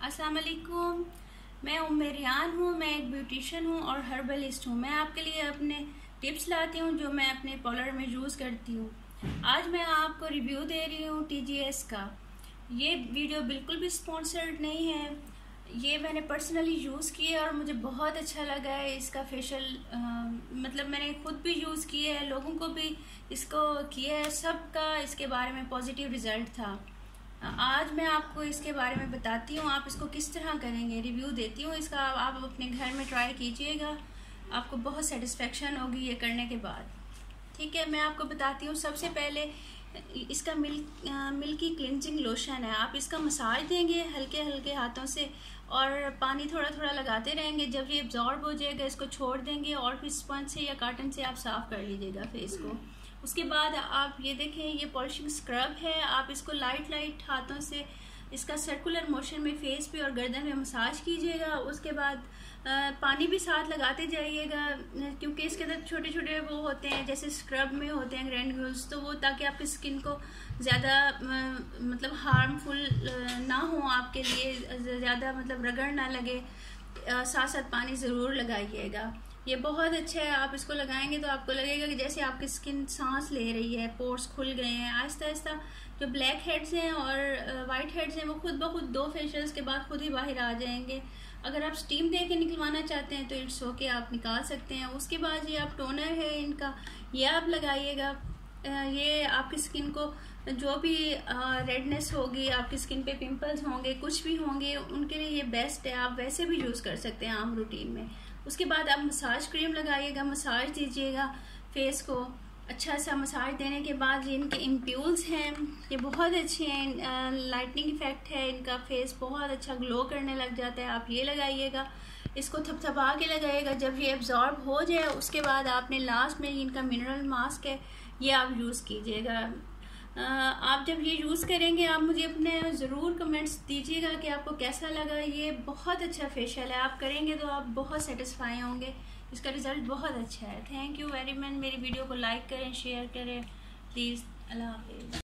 अस्सलाम वालेकुम। मैं रियान हूँ। मैं एक ब्यूटिशियन हूँ और हर्बलिस्ट हूँ। मैं आपके लिए अपने टिप्स लाती हूँ जो मैं अपने पार्लर में यूज़ करती हूँ। आज मैं आपको रिव्यू दे रही हूँ TGS का। ये वीडियो बिल्कुल भी स्पॉन्सर्ड नहीं है, ये मैंने पर्सनली यूज़ किया और मुझे बहुत अच्छा लगा है इसका फेशियल। मतलब मैंने खुद भी यूज़ किया है, लोगों को भी इसको किया है, सबका इसके बारे में पॉजिटिव रिज़ल्ट था। आज मैं आपको इसके बारे में बताती हूँ, आप इसको किस तरह करेंगे, रिव्यू देती हूँ इसका। आप अपने घर में ट्राई कीजिएगा, आपको बहुत सेटिस्फेक्शन होगी ये करने के बाद। ठीक है, मैं आपको बताती हूँ। सबसे पहले इसका मिल्की क्लिनजिंग लोशन है। आप इसका मसाज देंगे हल्के हल्के हाथों से और पानी थोड़ा थोड़ा लगाते रहेंगे। जब ये एब्जॉर्ब हो जाएगा इसको छोड़ देंगे और फिर स्पंज से या कॉटन से आप साफ़ कर लीजिएगा फेस को। उसके बाद आप ये देखें, ये पॉलिशिंग स्क्रब है। आप इसको लाइट लाइट हाथों से इसका सर्कुलर मोशन में फेस पे और गर्दन में मसाज कीजिएगा। उसके बाद पानी भी साथ लगाते जाइएगा, क्योंकि इसके अंदर छोटे छोटे वो होते हैं जैसे स्क्रब में होते हैं ग्रैन्यूल्स, तो वो ताकि आपकी स्किन को ज़्यादा मतलब हार्मफुल ना हो, आपके लिए ज़्यादा मतलब रगड़ ना लगे। साथ साथ पानी ज़रूर लगाइएगा। ये बहुत अच्छा है। आप इसको लगाएंगे तो आपको लगेगा कि जैसे आपकी स्किन सांस ले रही है, पोर्स खुल गए हैं। आहिस्ता आहिस्ता जो ब्लैक हेड्स हैं और वाइट हेड्स हैं वो खुद ब खुद 2 फेशियल्स के बाद खुद ही बाहर आ जाएंगे। अगर आप स्टीम दे के निकलवाना चाहते हैं तो इट्स ओके, आप निकाल सकते हैं। उसके बाद ये आप टोनर है इनका, ये आप लगाइएगा। ये आपकी स्किन को जो भी रेडनेस होगी, आपकी स्किन पे पिंपल्स होंगे, कुछ भी होंगे, उनके लिए ये बेस्ट है। आप वैसे भी यूज़ कर सकते हैं आम रूटीन में। उसके बाद आप मसाज क्रीम लगाइएगा, मसाज दीजिएगा फेस को। अच्छा सा मसाज देने के बाद ये इनके इम्प्यूल्स हैं, ये बहुत अच्छे हैं, लाइटनिंग इफेक्ट है इनका, फेस बहुत अच्छा ग्लो करने लग जाता है। आप ये लगाइएगा, इसको थपथपा के लगाइएगा। जब ये एब्जॉर्ब हो जाए उसके बाद आपने लास्ट में इनका मिनरल मास्क है, ये आप यूज़ कीजिएगा। आप जब ये यूज़ करेंगे आप मुझे अपने ज़रूर कमेंट्स दीजिएगा कि आपको कैसा लगा। ये बहुत अच्छा फेशियल है, आप करेंगे तो आप बहुत सेटिस्फाई होंगे। इसका रिज़ल्ट बहुत अच्छा है। Thank you very much. मेरी वीडियो को लाइक करें, शेयर करें प्लीज़। अल्लाह हाफिज़।